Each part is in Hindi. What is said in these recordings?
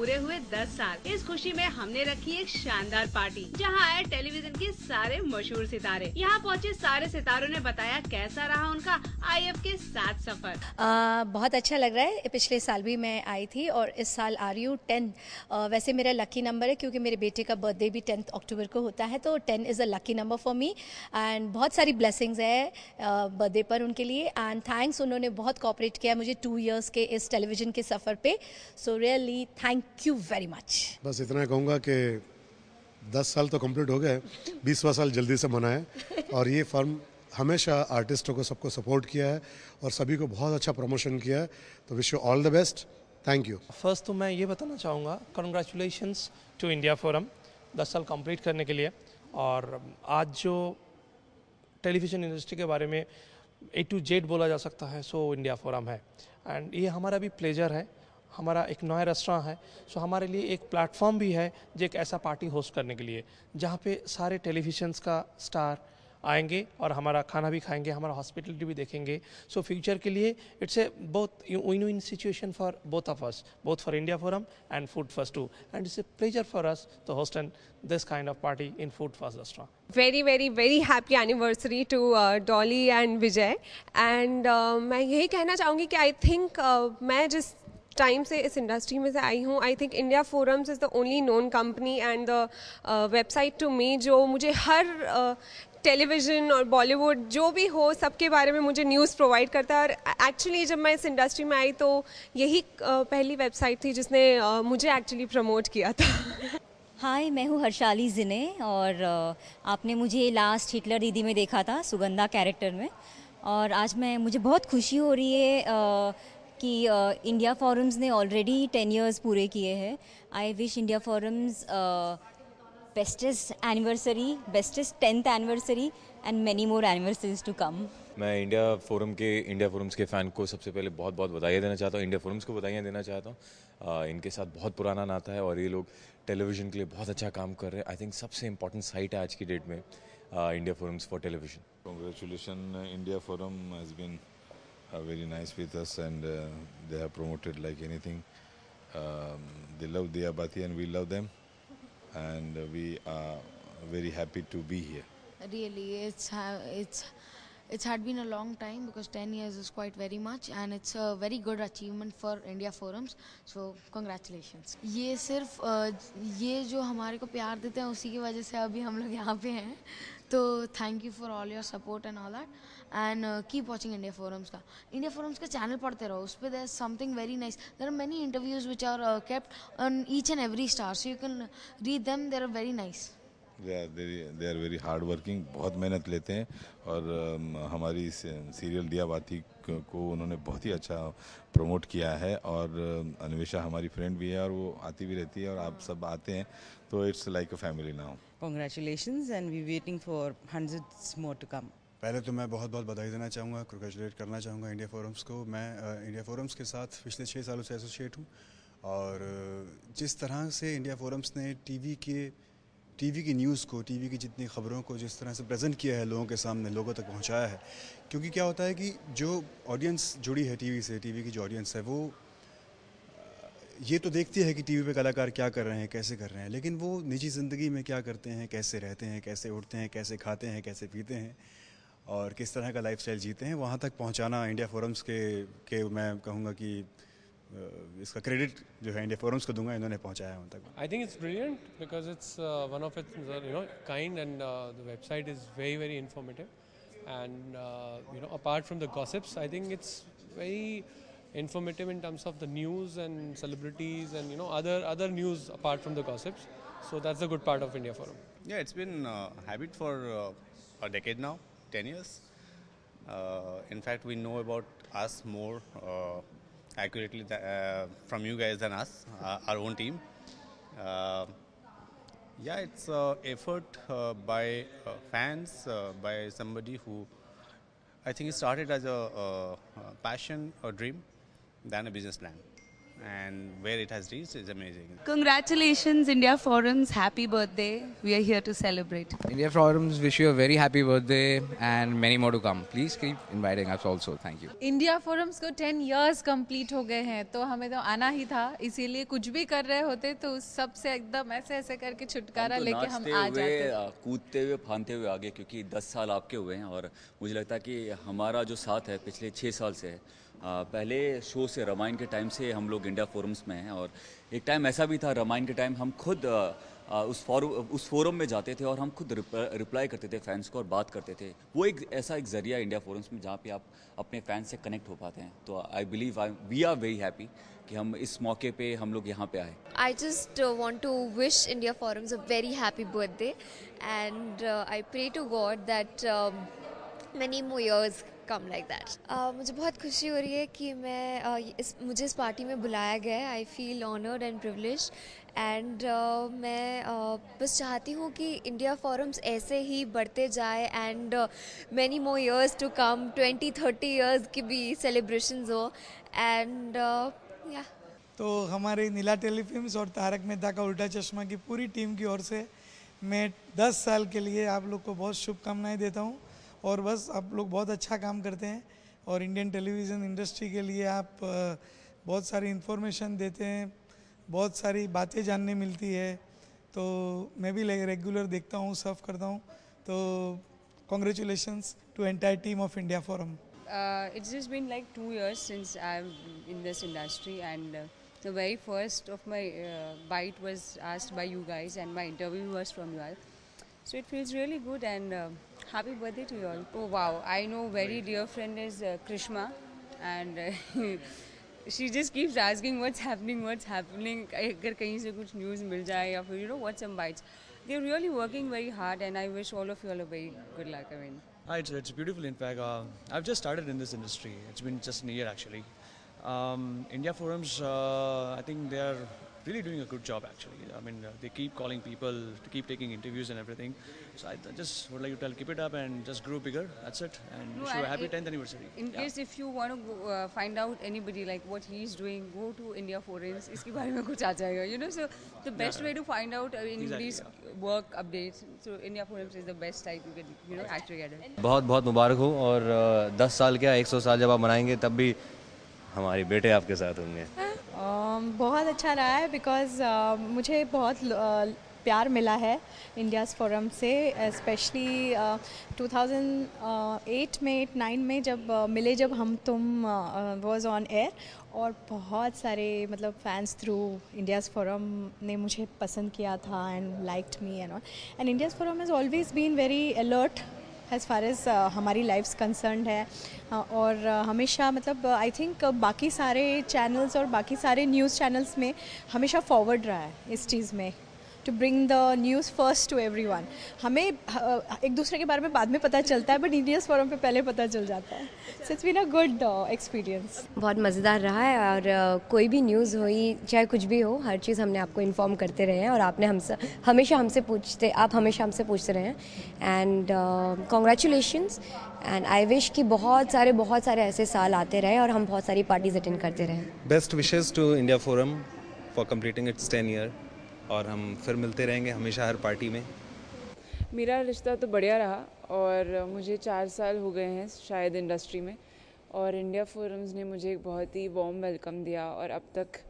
पूरे हुए 10 साल। इस खुशी में हमने रखी एक शानदार पार्टी, जहां आए टेलीविजन के सारे मशहूर सितारे। यहाँ पहुँचे सारे सितारों ने बताया कैसा रहा उनका IF के साथ सफर। बहुत अच्छा लग रहा है। पिछले साल भी मैं आई थी और इस साल आ रही हूँ 10। वैसे मेरा लकी नंबर है क्योंकि मेरे बेटे का बर्थडे भी 10 अक्टूबर को होता है, तो 10 is a lucky number for me. And बहुत सारी ब्लेसिंग्स है बर्थडे पर उनके लिए। एंड थैंक्स, उन्होंने बहुत कोऑपरेट किया मुझे 2 इयर्स के इस टेलीविज़न के सफ़र पे। So really thank you very much. बस इतना कहूँगा कि 10 साल तो कंप्लीट हो गए, 20वां साल जल्दी से मना है। और ये फर्म हमेशा आर्टिस्टों को सबको सपोर्ट किया है और सभी को बहुत अच्छा प्रमोशन किया है। तो wish you all the best. Thank you. First तो मैं ये बताना चाहूँगा, कंग्रेचुलेशंस टू इंडिया फोरम 10 साल कंप्लीट करने के लिए। और आज जो टेलीविज़न इंडस्ट्री के बारे में A to Z बोला जा सकता है, सो इंडिया फोरम है। एंड ये हमारा भी प्लेजर है, हमारा एक नया रेस्टोरेंट है, सो हमारे लिए एक प्लेटफॉर्म भी है जो एक ऐसा पार्टी होस्ट करने के लिए, जहाँ पे सारे टेलीविजन्स का स्टार आएंगे और हमारा खाना भी खाएंगे, हमारा हॉस्पिटलिटी भी देखेंगे। सो फ्यूचर के लिए इट्स ए बहुत win win situation for both of us, both for India Forum and Food First too. And it's a pleasure for us to host an this kind of party in Food First restaurant. Very happy anniversary to Dolly and Vijay. And मैं यही कहना चाहूँगी कि I think मैं जिस टाइम से इस इंडस्ट्री में से आई हूँ, I think India Forums is the only known company and the website to me जो मुझे हर टेलीविज़न और बॉलीवुड जो भी हो सबके बारे में मुझे न्यूज़ प्रोवाइड करता है। और एक्चुअली जब मैं इस इंडस्ट्री में आई तो यही पहली वेबसाइट थी जिसने मुझे एक्चुअली प्रमोट किया था। हाय, मैं हूँ हर्षाली जिने और आपने मुझे लास्ट हिटलर दीदी में देखा था सुगंधा कैरेक्टर में। और आज मुझे बहुत खुशी हो रही है कि इंडिया फोरम्स ने ऑलरेडी 10 इयर्स पूरे किए हैं। I wish India Forums bestest anniversary, bestest 10th anniversary and many more anniversaries to come. मैं इंडिया फोरम्स के फ़ैन को सबसे पहले बहुत बहुत बधाई देना चाहता हूँ, इंडिया फोरम्स को बधाइयाँ देना चाहता हूँ। इनके साथ बहुत पुराना नाता है और ये लोग टेलीविज़न के लिए बहुत अच्छा काम कर रहे हैं। आई थिंक सबसे इम्पोर्टेंट साइट है आज की डेट में India forums for television. Congratulations, India Forum has been very nice with us and they have promoted like anything. They love Diya Bati and we love them, and we are very happy to be here. Really, it's had been a long time because 10 years is quite very much and it's a very good achievement for India Forums. So congratulations. ये सिर्फ ये जो हमारे को प्यार देते हैं उसी की वजह से अभी हम लोग यहाँ पे हैं। तो thank you for all your support and all that and keep watching India Forums का। इंडिया फोरम्स का चैनल पढ़ते रहो, उस पर there is something very nice. There are many interviews which are kept on each and every star, so you can read them, there are very nice. They are very hard working, बहुत मेहनत लेते हैं। और हमारी सीरियल दिया बाती को उन्होंने बहुत ही अच्छा प्रमोट किया है। और अन्वेषा हमारी फ्रेंड भी है और वो आती भी रहती है और आप सब आते हैं, तो it's like a family now. Congratulations and we're waiting for hundreds more to come. पहले तो मैं बहुत बहुत बधाई देना चाहूँगा, कंग्रेचुलेट करना चाहूँगा इंडिया फोरम्स को। मैं इंडिया फोरम्स के साथ पिछले 6 सालों से एसोसिएट हूँ और जिस तरह से इंडिया फोरम्स ने टीवी की न्यूज़ को, टीवी की जितनी खबरों को जिस तरह से प्रेजेंट किया है लोगों के सामने, लोगों तक पहुंचाया है। क्योंकि क्या होता है कि जो ऑडियंस जुड़ी है टीवी से, टीवी की जो ऑडियंस है वो ये तो देखती है कि टीवी पे कलाकार क्या कर रहे हैं, कैसे कर रहे हैं, लेकिन वो निजी ज़िंदगी में क्या करते हैं, कैसे रहते हैं, कैसे उठते हैं, कैसे खाते हैं, कैसे पीते हैं और किस तरह का लाइफस्टाइल जीते हैं, वहाँ तक पहुँचाना इंडिया फोरम्स के मैं कहूँगा कि इसका क्रेडिट जो है इंडिया फोरम्स को दूंगा, इन्होंने पहुंचाया उन तक। I think it's brilliant because it's one of its kind and the website is very informative and apart from the gossips, I think it's very informative in terms of the news and celebrities and other news apart from the gossips. So that's the good part of India Forum. Yeah, it's been a habit for a decade now, 10 years. In fact, we know about us more accurately from you guys than us, our own team. Yeah, it's effort by fans, by somebody who I think it started as a passion or dream than a business plan. and where it has reached is amazing. Congratulations, India Forums. Happy birthday. We are here to celebrate. India Forums wish you a very happy birthday and many more to come. Please keep inviting us also. Thank you. India forums को 10 years कंप्लीट हो गए हैं, तो हमें तो आना ही था, इसीलिए कुछ भी कर रहे होते तो उस सब से एकदम ऐसे ऐसे करके छुटकारा लेके हम आ जाते, कूदते हुए फांदते हुए आगे, क्योंकि 10 साल आपके हुए हैं और मुझे लगता है कि हमारा जो साथ है पिछले 6 साल से है। पहले शो से रामायण के टाइम से हम लोग इंडिया फोरम्स में हैं और एक टाइम ऐसा भी था रामायण के टाइम हम खुद उस फोरम में जाते थे और हम खुद रिप्लाई करते थे फैंस को और बात करते थे। वो एक ऐसा एक जरिया इंडिया फोरम्स में जहाँ पे आप अपने फैंस से कनेक्ट हो पाते हैं। तो I believe we are very happy कि हम इस मौके पे हम लोग यहाँ पे आए। I just want to wish India forums a very happy birthday and I pray to God that many more years come like that. मुझे बहुत खुशी हो रही है कि मुझे इस पार्टी में बुलाया गया है। I feel honoured and privileged and मैं बस चाहती हूँ कि इंडिया फोरम्स ऐसे ही बढ़ते जाए and many more years to come, 20-30 years की भी सेलिब्रेशंस हो एंड या। तो हमारे नीला टेलीफिल्म्स और तारक मेहता का उल्टा चश्मा की पूरी टीम की ओर से मैं 10 साल के लिए आप लोग को बहुत शुभकामनाएं देता हूँ और बस आप लोग बहुत अच्छा काम करते हैं और इंडियन टेलीविज़न इंडस्ट्री के लिए आप बहुत सारी इन्फॉर्मेशन देते हैं, बहुत सारी बातें जानने मिलती है। तो मैं भी रेगुलर देखता हूँ, सर्व करता हूँ। तो congratulations to entire team of India Forum. It's just been like 2 years since I'm in this industry and the very first of my bite was asked by you guys and my interview was from you all. So it feels really good and happy birthday to you all. Oh wow, I know very dear friend is Krishma and she just keeps asking what's happening. अगर कहीं से कुछ news मिल जाए या फिर what some bites. They're really working very hard and I wish all of you all a very good luck. I mean. It's beautiful. In fact, I've just started in this industry. It's been just a year actually. India Forums, I think they are really doing a good job actually. I mean, they keep calling people to keep taking interviews and everything. So I just would like to tell, keep it up and just grow bigger. That's it. And wish you a happy 10th anniversary. In case if you want to find out anybody like what he's doing, go to India Forums. इसके बारे में कुछ आ जाएगा. So the best way to find out anybody's work updates. So India Forums is the best site you can actually get it. बहुत बहुत मुबारक हो और 10 साल क्या 100 साल जब आप मनाएंगे तब भी हमारे बेटे आपके साथ होंगे। बहुत अच्छा रहा है बिकॉज़ मुझे बहुत प्यार मिला है इंडियाज़ फोरम से, स्पेशली 2008 में 9 में जब मिले, जब हम तुम वाज ऑन एयर और बहुत सारे मतलब फैंस थ्रू इंडियाज़ फोरम ने मुझे पसंद किया था and liked me and all. And India's Forum has always been very alert as far as हमारी लाइफ्स कंसर्न्ड है और हमेशा मतलब आई थिंक बाकी सारे चैनल्स और बाकी सारे न्यूज़ चैनल्स में हमेशा फॉरवर्ड रहा है इस चीज़ में, to bring the news first to everyone. हमें एक दूसरे के बारे में बाद में पता चलता है बट इंडियाज़ फोरम पे पहले पता चल जाता है। So it's been a good experience. बहुत मज़ेदार रहा है और कोई भी न्यूज़ हुई चाहे कुछ भी हो, हर चीज़ हमने आपको इन्फॉर्म करते रहे हैं और आपने आप हमेशा हमसे पूछते रहे हैं and congratulations and I wish कि बहुत सारे ऐसे साल आते रहे और हम बहुत सारी पार्टीज अटेंड करते रहें। Best wishes to India Forum for completing its 10 year और हम फिर मिलते रहेंगे हमेशा हर पार्टी में। मेरा रिश्ता तो बढ़िया रहा और मुझे 4 साल हो गए हैं शायद इंडस्ट्री में और इंडिया फोरम्स ने मुझे एक बहुत ही वार्म वेलकम दिया और अब तक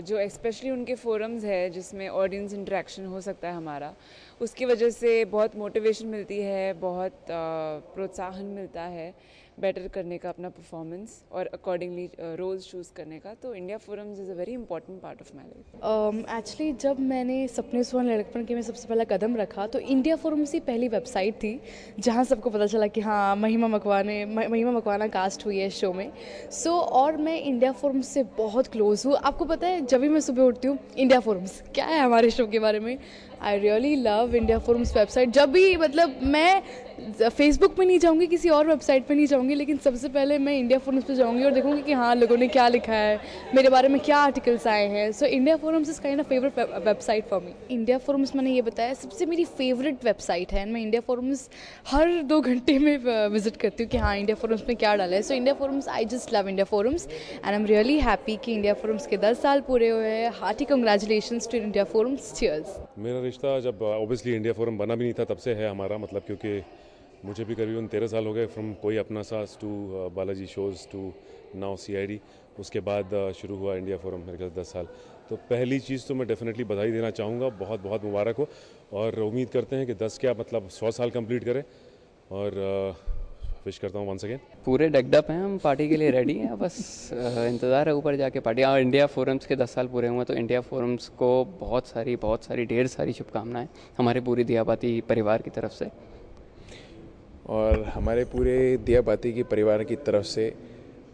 जो स्पेशली उनके फोरम्स है जिसमें ऑडियंस इंटरेक्शन हो सकता है हमारा, उसकी वजह से बहुत मोटिवेशन मिलती है, बहुत प्रोत्साहन मिलता है बेटर करने का अपना परफॉर्मेंस और अकॉर्डिंगली रोल्स चूज़ करने का। तो India Forums is a very important part of my life. Actually जब मैंने सपने सुहाने लड़कपन के में सबसे पहला कदम रखा तो इंडिया फोरम्स ही पहली वेबसाइट थी जहाँ सबको पता चला कि हाँ महिमा मकवाना कास्ट हुई है शो में। और मैं इंडिया फोरम्स से बहुत क्लोज हूँ। आपको पता है जब भी मैं सुबह उठती हूँ इंडिया फोरम्स क्या है हमारे शो के बारे में, I really love India forums website. जब भी मतलब मैं फेसबुक पे नहीं जाऊँगी, किसी और वेबसाइट पे नहीं जाऊँगी, लेकिन सबसे पहले मैं इंडिया फोरम्स पे जाऊँगी और देखूँगी कि हाँ लोगों ने क्या लिखा है, मेरे बारे में क्या आर्टिकल्स आए हैं. सो India Forums is kind of favourite website for me. India forums मैंने ये बताया सबसे मेरी फेवरेट वेबसाइट है. मैं इंडिया फोरम्स हर 2 घंटे में विजिट करती हूँ कि हाँ इंडिया फोरम्स में क्या डाला है. So India Forums, I just love India Forums and I am really happy कि इंडिया फोरम्स के 10 साल पूरे हुए हैं. Hearty congratulations to India Forums. Cheers. मेरा रिश्ता जब ऑब्वियसली इंडिया फोरम बना भी नहीं था तब से है हमारा, मतलब क्योंकि मुझे भी करीबन 13 साल हो गए फ्रॉम कोई अपना सास to Balaji shows to now CID. उसके बाद शुरू हुआ इंडिया फोरम मेरे ख्याल 10 साल. तो पहली चीज़ तो मैं डेफिनेटली बधाई देना चाहूँगा, बहुत बहुत मुबारक हो, और उम्मीद करते हैं कि 10 क्या मतलब 100 साल कंप्लीट करें, और विश करता हूँ वंस अगेन. पूरे डेकडअप हैं हम, पार्टी के लिए रेडी हैं, बस इंतज़ार है ऊपर जाके पार्टी. और इंडिया फोरम्स के 10 साल पूरे हुए तो इंडिया फोरम्स को बहुत सारी ढेर सारी शुभकामनाएं हमारे पूरी दियाबाती परिवार की तरफ से. और हमारे पूरे दियाबाती की परिवार की तरफ से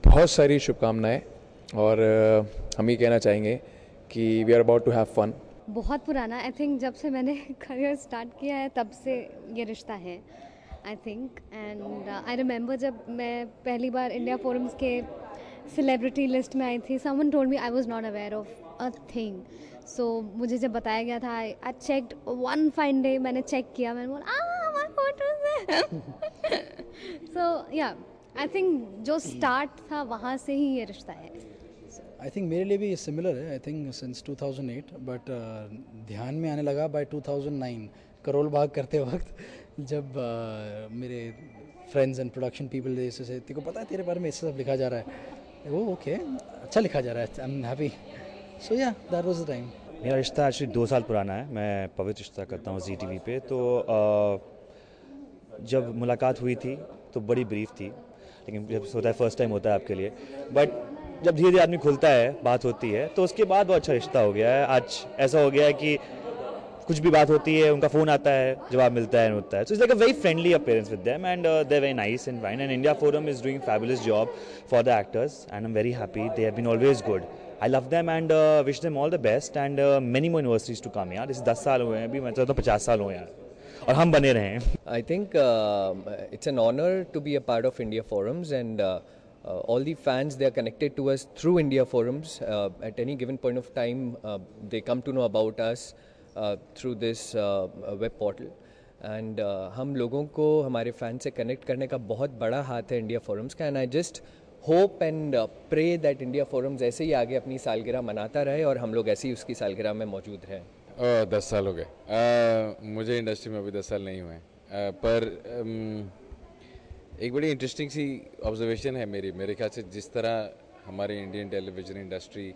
बहुत सारी शुभकामनाएं, और हम ये कहना चाहेंगे कि we are about to have fun. बहुत पुराना, आई थिंक जब से मैंने करियर स्टार्ट किया है तब से ये रिश्ता है, I think. And I remember जब मैं पहली बार इंडिया फोरम्स के सेलिब्रिटी लिस्ट में आई थी, someone told me, I was not aware of a thing. So मुझे जब बताया गया था, I checked one fine day, मैंने चेक किया, मैंने बोला माय फोटोज है. सो या आई थिंक जो स्टार्ट था वहाँ से ही ये रिश्ता है. आई थिंक मेरे लिए भी सिमिलर है. आई थिंक सिंस 2008, बट ध्यान में आने लगा बाय 2009 करोल बाग करते वक्त, जब मेरे फ्रेंड्स एंड प्रोडक्शन पीपल जैसे से, तेरे को पता है तेरे बारे में इससे सब लिखा जा रहा है, वो ओके अच्छा लिखा जा रहा है, आई एम हैप्पी. सो या दैट वाज द टाइम. मेरा रिश्ता एक्चुअली 2 साल पुराना है. मैं पवित्र रिश्ता करता हूँ ZTV पे. तो जब मुलाकात हुई थी तो बड़ी ब्रीफ थी, लेकिन जब होता है फर्स्ट टाइम होता है आपके लिए, बट जब धीरे धीरे आदमी खुलता है, बात होती है, तो उसके बाद बहुत अच्छा रिश्ता हो गया है. आज ऐसा हो गया है कि कुछ भी बात होती है, उनका फ़ोन आता है, जवाब मिलता है, होता है. So it's like a very friendly appearance with them, and they are very nice and fine. And India Forum is doing fabulous job for the actors, and I am very happy. They have been always good. I love them and wish them all the best, and many more universities to come. यार इसे 10 साल हुए हैं, अभी मैं चाहता हूँ 50 साल हो यार, और हम बने रहें. I think it's an honor to be a part of India Forums, and all the fans, they are connected to us through India Forums. At any given point of time, they come to know about us through this web portal. And हम लोगों को हमारे फैन से कनेक्ट करने का बहुत बड़ा हाथ है इंडिया फोरम्स का. And I just hope and pray that India Forums ऐसे ही आगे अपनी सालगिरह मनाता रहे और हम लोग ऐसे ही उसकी सालगिरह में मौजूद रहें. 10 साल हो गए. मुझे इंडस्ट्री में अभी 10 साल नहीं हुए, पर एक बड़ी इंटरेस्टिंग सी ऑब्जर्वेशन है मेरे ख्याल से. जिस तरह हमारे इंडियन टेलीविज़न इंडस्ट्री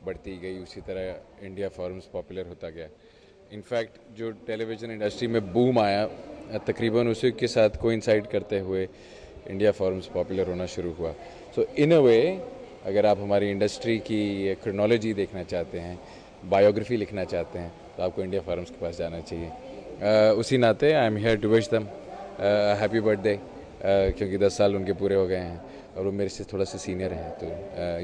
बढ़ती गई, उसी तरह इंडिया फोरम्स पॉपुलर होता गया. इनफैक्ट जो टेलीविज़न इंडस्ट्री में बूम आया, तकरीबन उसी के साथ कोइंसाइड करते हुए इंडिया फोरम्स पॉपुलर होना शुरू हुआ. सो इन अ वे, अगर आप हमारी इंडस्ट्री की क्रोनोलॉजी देखना चाहते हैं, बायोग्राफी लिखना चाहते हैं, तो आपको इंडिया फोरम्स के पास जाना चाहिए. उसी नाते I am here to wish them happy birthday, क्योंकि 10 साल उनके पूरे हो गए हैं और वो मेरे से थोड़ा सा सीनियर हैं, तो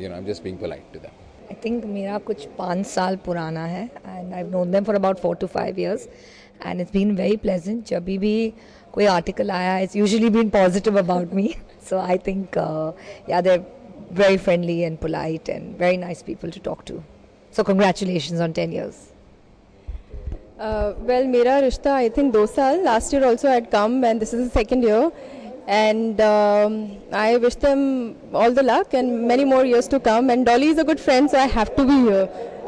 you know I am just being polite to them. I think मेरा कुछ 5 साल पुराना है, and I have known them for about 4 to 5 years, and it's been very pleasant. जब भी कोई आर्टिकल आया, it's usually been positive about me. So I think yeah they are very friendly and polite and very nice people to talk to. So congratulations on 10 years. Well, मेरा रिश्ता आई थिंक 2 साल. Last year also I had come and this is the second year, and I wish them all the luck and many more years to come. And Dolly is a good friend, so I have to be here.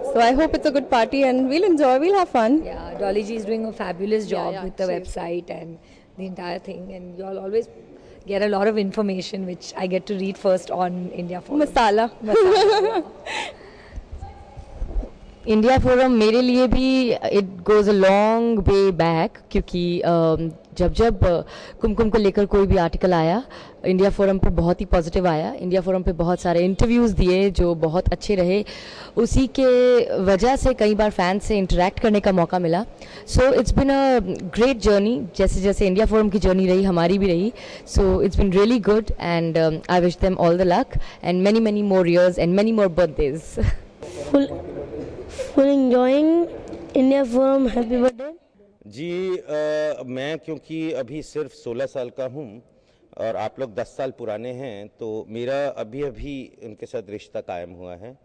So I hope it's a good party and we'll enjoy, we'll have fun. Yeah, Dolly ji is doing a fabulous job with the website and the entire thing, and you all always get a lot of information which I get to read first on India Forum. Masala. India forum मेरे लिए भी it goes a long way back, क्योंकि जब कुमकुम को लेकर कोई भी आर्टिकल आया, इंडिया फोरम पे बहुत ही पॉजिटिव आया. इंडिया फोरम पे बहुत सारे इंटरव्यूज़ दिए जो बहुत अच्छे रहे. उसी के वजह से कई बार फैंस से इंटरेक्ट करने का मौका मिला. So it's been a great journey. जैसे जैसे इंडिया फोरम की जर्नी रही, हमारी भी रही. So it's been really good and I wish them all the luck and many more years and many more birthdays. Full enjoying India Forum. Happy birthday. जी मैं क्योंकि अभी सिर्फ 16 साल का हूँ और आप लोग 10 साल पुराने हैं, तो मेरा अभी उनके साथ रिश्ता कायम हुआ है।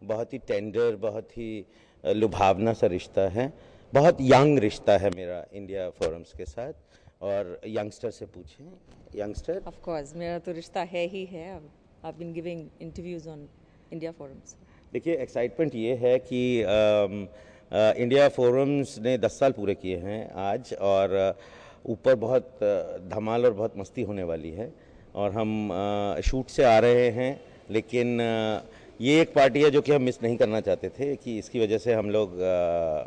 बहुत ही टेंडर, बहुत ही लुभावना सा रिश्ता है, बहुत यंग रिश्ता है मेरा इंडिया फोरम्स के साथ। और यंगस्टर से पूछें, यंगस्टर। ऑफ कोर्स मेरा तो रिश्ता है ही है। I been giving interviews on India Forums. देखिए, एक्साइटमेंट ये है कि इंडिया फोरम्स ने 10 साल पूरे किए हैं आज, और ऊपर बहुत धमाल और बहुत मस्ती होने वाली है। और हम शूट से आ रहे हैं, लेकिन ये एक पार्टी है जो कि हम मिस नहीं करना चाहते थे, कि इसकी वजह से हम लोग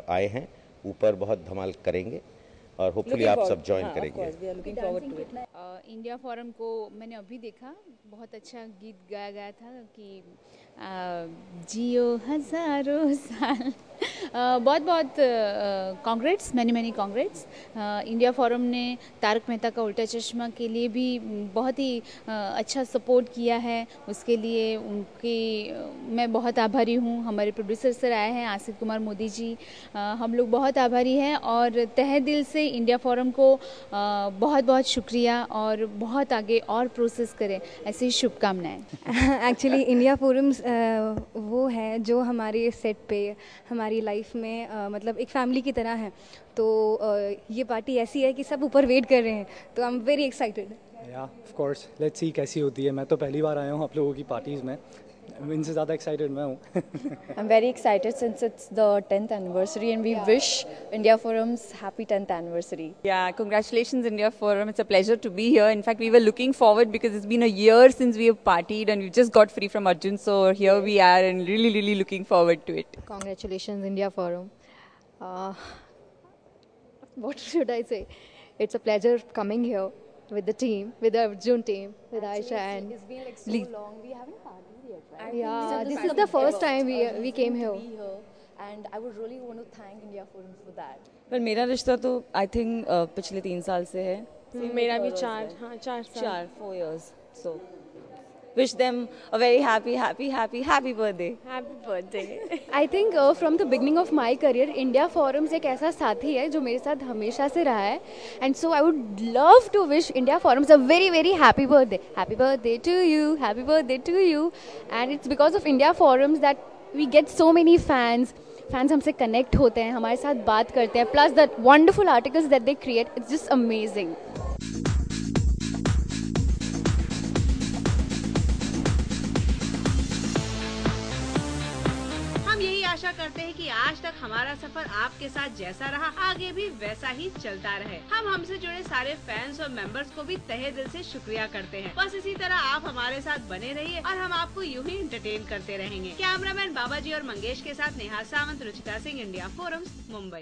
आए हैं। ऊपर बहुत धमाल करेंगे और होपफुली आप सब ज्वाइन करेंगे। इंडिया फोरम को मैंने अभी देखा, बहुत अच्छा गीत गाया गया था कि जियो हज़ारों साल। बहुत बहुत congrats, many congrats. India forum ने तारक मेहता का उल्टा चश्मा के लिए भी बहुत ही अच्छा सपोर्ट किया है। उसके लिए उनकी मैं बहुत आभारी हूँ। हमारे प्रोड्यूसर सर आए हैं, आसिफ कुमार मोदी जी, हम लोग बहुत आभारी हैं और तहे दिल से इंडिया फोरम को बहुत बहुत शुक्रिया, और बहुत आगे और प्रोसेस करें, ऐसी शुभकामनाएं। एक्चुअली इंडिया फोरम्स वो है जो हमारे सेट पे, हमारी लाइफ में मतलब एक फैमिली की तरह है। तो ये पार्टी ऐसी है कि सब ऊपर वेट कर रहे हैं, तो आई एम वेरी एक्साइटेड। या ऑफ कोर्स, लेट्स सी कैसी होती है। मैं तो पहली बार आया हूँ आप लोगों की पार्टीज़ में, इनसे ज़्यादा एक्साइटेड मैं हूँ। I'm very excited since it's the 10th anniversary and we wish India Forums happy 10th anniversary. Yeah, congratulations India Forum. It's a pleasure to be here. In fact, we were looking forward because it's been a year since we have partied and we just got free from Arjun. So here we are and really looking forward to it. Congratulations India Forum. What should I say? It's a pleasure coming here with the team, with the Arjun team, with Aisha and it's been like so long. We haven't partied yet, right? Yeah, this is the first time we came here. And I would really want to thank India Forums for that. पर मेरा रिश्ता तो I think पिछले 3 साल से है। मेरा भी 4 साल। 4 years. So wish them a very happy birthday. Happy birthday. I think from the beginning of my career India forums एक ऐसा साथी है जो मेरे साथ हमेशा से रहा है, and so I would love to wish India forums a very happy birthday to you, happy birthday to you. And it's because of India forums that we get so many fans हमसे कनेक्ट होते हैं, हमारे साथ बात करते हैं, plus that wonderful articles that they create, it's just amazing. आशा करते हैं कि आज तक हमारा सफर आपके साथ जैसा रहा आगे भी वैसा ही चलता रहे। हम हमसे जुड़े सारे फैंस और मेंबर्स को भी तहे दिल से शुक्रिया करते हैं। बस इसी तरह आप हमारे साथ बने रहिए और हम आपको यूं ही एंटरटेन करते रहेंगे। कैमरामैन बाबाजी और मंगेश के साथ नेहा सावंत, रुचिका सिंह, इंडिया फोरम्स, मुंबई।